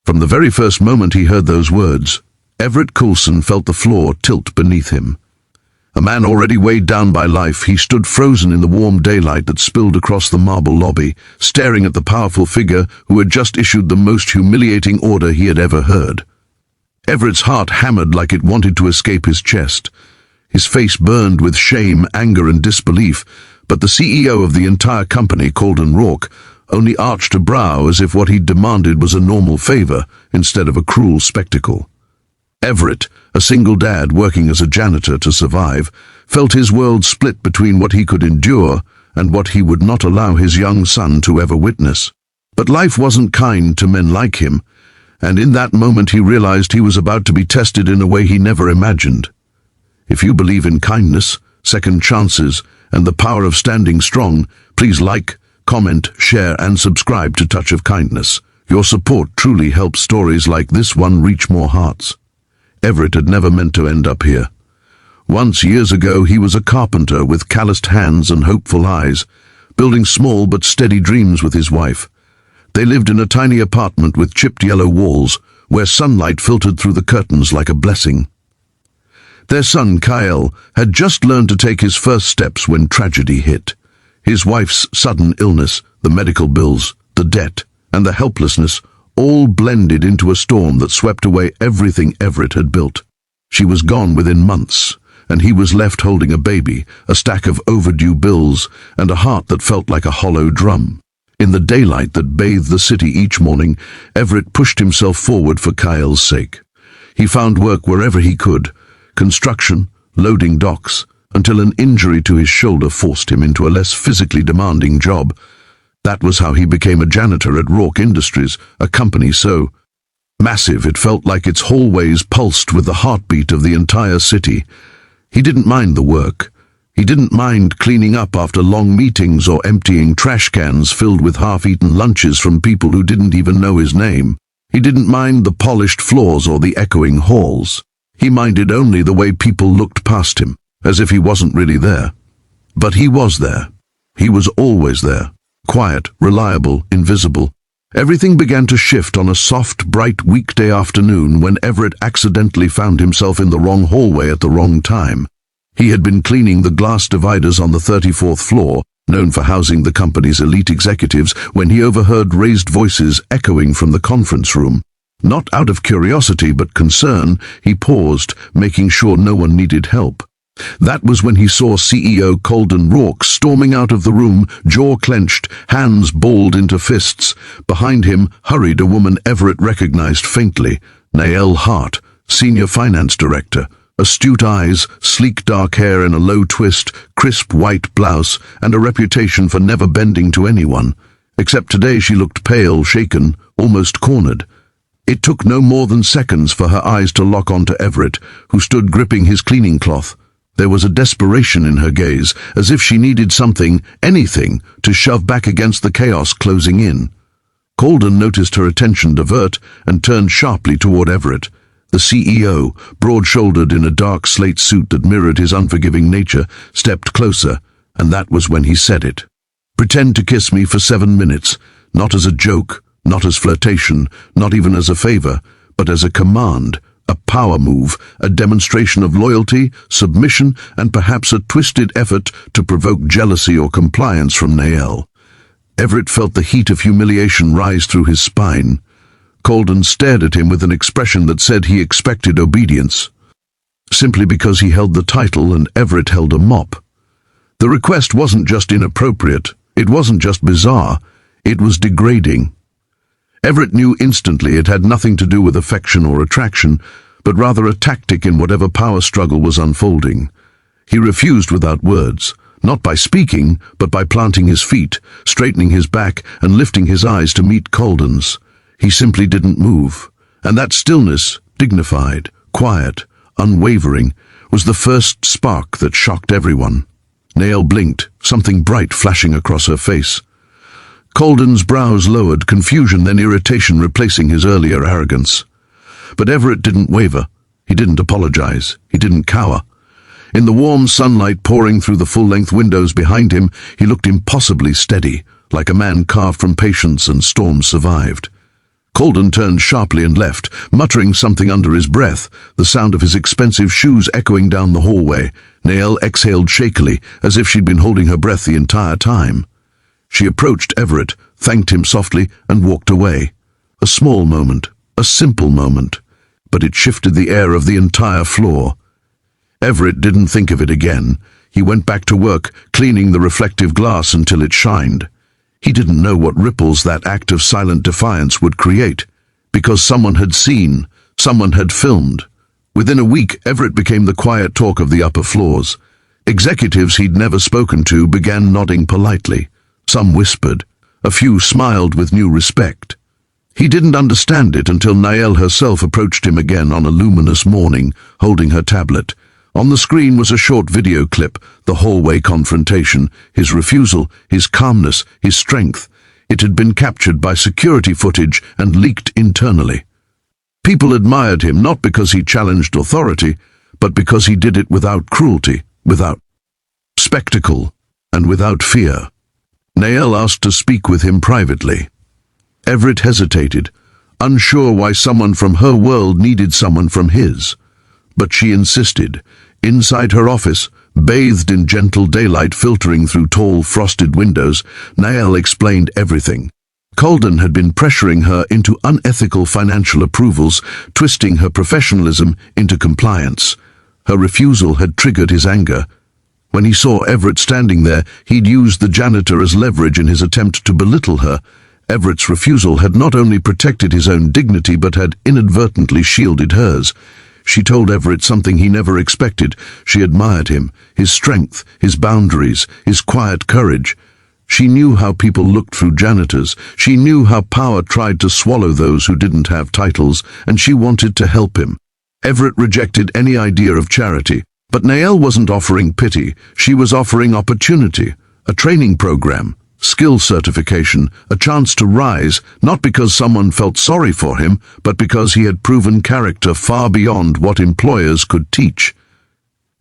From the very first moment he heard those words, Everett Coulson felt the floor tilt beneath him. A man already weighed down by life, he stood frozen in the warm daylight that spilled across the marble lobby, staring at the powerful figure who had just issued the most humiliating order he had ever heard. Everett's heart hammered like it wanted to escape his chest. His face burned with shame, anger, and disbelief, but the CEO of the entire company, Colden Rourke, only arched a brow as if what he'd demanded was a normal favor instead of a cruel spectacle. Everett, a single dad working as a janitor to survive, felt his world split between what he could endure and what he would not allow his young son to ever witness. But life wasn't kind to men like him, and in that moment he realized he was about to be tested in a way he never imagined. If you believe in kindness, second chances, and the power of standing strong, please like, comment, share, and subscribe to Touch of Kindness. Your support truly helps stories like this one reach more hearts. Everett had never meant to end up here. Once, years ago, he was a carpenter with calloused hands and hopeful eyes, building small but steady dreams with his wife. They lived in a tiny apartment with chipped yellow walls, where sunlight filtered through the curtains like a blessing. Their son, Kyle, had just learned to take his first steps when tragedy hit. His wife's sudden illness, the medical bills, the debt, and the helplessness all blended into a storm that swept away everything Everett had built. She was gone within months, and he was left holding a baby, a stack of overdue bills, and a heart that felt like a hollow drum. In the daylight that bathed the city each morning, Everett pushed himself forward for Kyle's sake. He found work wherever he could, construction, loading docks, until an injury to his shoulder forced him into a less physically demanding job. That was how he became a janitor at Rourke Industries, a company so massive it felt like its hallways pulsed with the heartbeat of the entire city. He didn't mind the work. He didn't mind cleaning up after long meetings or emptying trash cans filled with half-eaten lunches from people who didn't even know his name. He didn't mind the polished floors or the echoing halls. He minded only the way people looked past him, as if he wasn't really there. But he was there. He was always there. Quiet, reliable, invisible. Everything began to shift on a soft, bright weekday afternoon when Everett accidentally found himself in the wrong hallway at the wrong time. He had been cleaning the glass dividers on the 34th floor, known for housing the company's elite executives, when he overheard raised voices echoing from the conference room. Not out of curiosity but concern, he paused, making sure no one needed help. That was when he saw CEO Colden Rourke storming out of the room, jaw clenched, hands balled into fists. Behind him hurried a woman Everett recognized faintly, Naelle Hart, Senior Finance Director. Astute eyes, sleek dark hair in a low twist, crisp white blouse, and a reputation for never bending to anyone. Except today she looked pale, shaken, almost cornered. It took no more than seconds for her eyes to lock onto Everett, who stood gripping his cleaning cloth. There was a desperation in her gaze, as if she needed something, anything, to shove back against the chaos closing in. Colden noticed her attention divert and turned sharply toward Everett. The CEO, broad-shouldered in a dark slate suit that mirrored his unforgiving nature, stepped closer, and that was when he said it. "Pretend to kiss me for 7 minutes, not as a joke, not as flirtation, not even as a favor, but as a command. A power move, a demonstration of loyalty, submission, and perhaps a twisted effort to provoke jealousy or compliance from Naelle." Everett felt the heat of humiliation rise through his spine. Colden stared at him with an expression that said he expected obedience, simply because he held the title and Everett held a mop. The request wasn't just inappropriate, it wasn't just bizarre, it was degrading. Everett knew instantly it had nothing to do with affection or attraction, but rather a tactic in whatever power struggle was unfolding. He refused without words, not by speaking, but by planting his feet, straightening his back, and lifting his eyes to meet Colden's. He simply didn't move, and that stillness, dignified, quiet, unwavering, was the first spark that shocked everyone. Naelle blinked, something bright flashing across her face. Colden's brows lowered, confusion then irritation replacing his earlier arrogance. But Everett didn't waver. He didn't apologize. He didn't cower. In the warm sunlight pouring through the full-length windows behind him, he looked impossibly steady, like a man carved from patience and storms survived. Colden turned sharply and left, muttering something under his breath, the sound of his expensive shoes echoing down the hallway. Nael exhaled shakily, as if she'd been holding her breath the entire time. She approached Everett, thanked him softly, and walked away. A small moment, a simple moment, but it shifted the air of the entire floor. Everett didn't think of it again. He went back to work, cleaning the reflective glass until it shined. He didn't know what ripples that act of silent defiance would create, because someone had seen, someone had filmed. Within a week, Everett became the quiet talk of the upper floors. Executives he'd never spoken to began nodding politely. Some whispered. A few smiled with new respect. He didn't understand it until Nael herself approached him again on a luminous morning, holding her tablet. On the screen was a short video clip, the hallway confrontation, his refusal, his calmness, his strength. It had been captured by security footage and leaked internally. People admired him not because he challenged authority, but because he did it without cruelty, without spectacle, and without fear. Nael asked to speak with him privately. Everett hesitated, unsure why someone from her world needed someone from his. But she insisted. Inside her office, bathed in gentle daylight filtering through tall frosted windows, Nael explained everything. Colden had been pressuring her into unethical financial approvals, twisting her professionalism into compliance. Her refusal had triggered his anger. When he saw Everett standing there, he'd used the janitor as leverage in his attempt to belittle her. Everett's refusal had not only protected his own dignity but had inadvertently shielded hers. She told Everett something he never expected. She admired him, his strength, his boundaries, his quiet courage. She knew how people looked through janitors. She knew how power tried to swallow those who didn't have titles, and she wanted to help him. Everett rejected any idea of charity. But Nael wasn't offering pity. She was offering opportunity, a training program, skill certification, a chance to rise, not because someone felt sorry for him, but because he had proven character far beyond what employers could teach.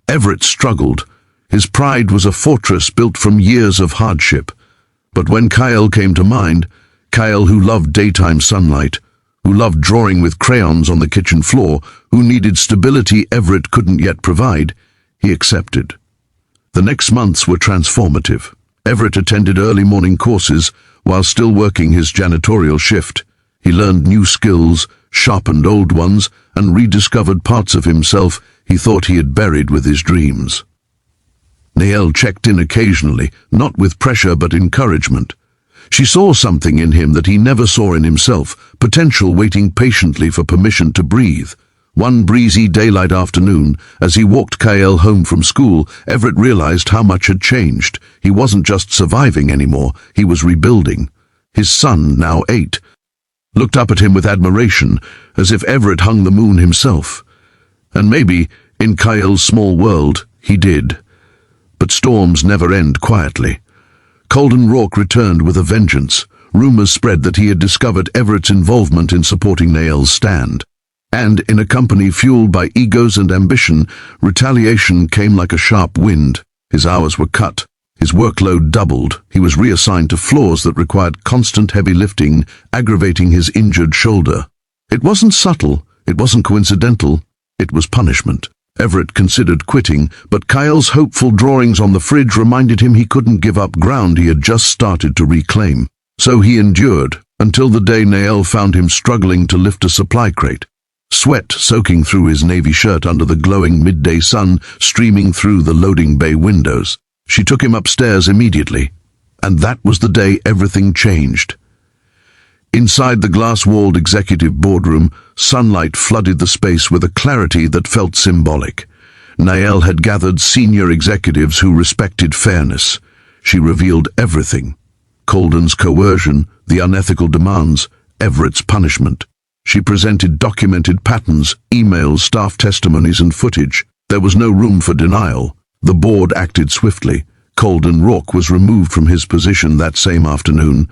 Everett struggled. His pride was a fortress built from years of hardship. But when Kyle came to mind, Kyle who loved daytime sunlight, who loved drawing with crayons on the kitchen floor, who needed stability Everett couldn't yet provide, he accepted. The next months were transformative. Everett attended early morning courses while still working his janitorial shift. He learned new skills, sharpened old ones, and rediscovered parts of himself he thought he had buried with his dreams. Nael checked in occasionally, not with pressure but encouragement. She saw something in him that he never saw in himself, potential waiting patiently for permission to breathe. One breezy daylight afternoon, as he walked Kyle home from school, Everett realized how much had changed. He wasn't just surviving anymore, he was rebuilding. His son, now 8, looked up at him with admiration, as if Everett hung the moon himself. And maybe, in Kyle's small world, he did. But storms never end quietly. Colden Rourke returned with a vengeance. Rumors spread that he had discovered Everett's involvement in supporting Nael's stand. And in a company fueled by egos and ambition, retaliation came like a sharp wind. His hours were cut. His workload doubled. He was reassigned to floors that required constant heavy lifting, aggravating his injured shoulder. It wasn't subtle. It wasn't coincidental. It was punishment. Everett considered quitting, but Kyle's hopeful drawings on the fridge reminded him he couldn't give up ground he had just started to reclaim. So he endured, until the day Nael found him struggling to lift a supply crate. Sweat soaking through his navy shirt under the glowing midday sun streaming through the loading bay windows. She took him upstairs immediately, and that was the day everything changed. Inside the glass-walled executive boardroom, sunlight flooded the space with a clarity that felt symbolic. Nael had gathered senior executives who respected fairness. She revealed everything. Colden's coercion, the unethical demands, Everett's punishment. She presented documented patterns, emails, staff testimonies, and footage. There was no room for denial. The board acted swiftly. Colden Rourke was removed from his position that same afternoon.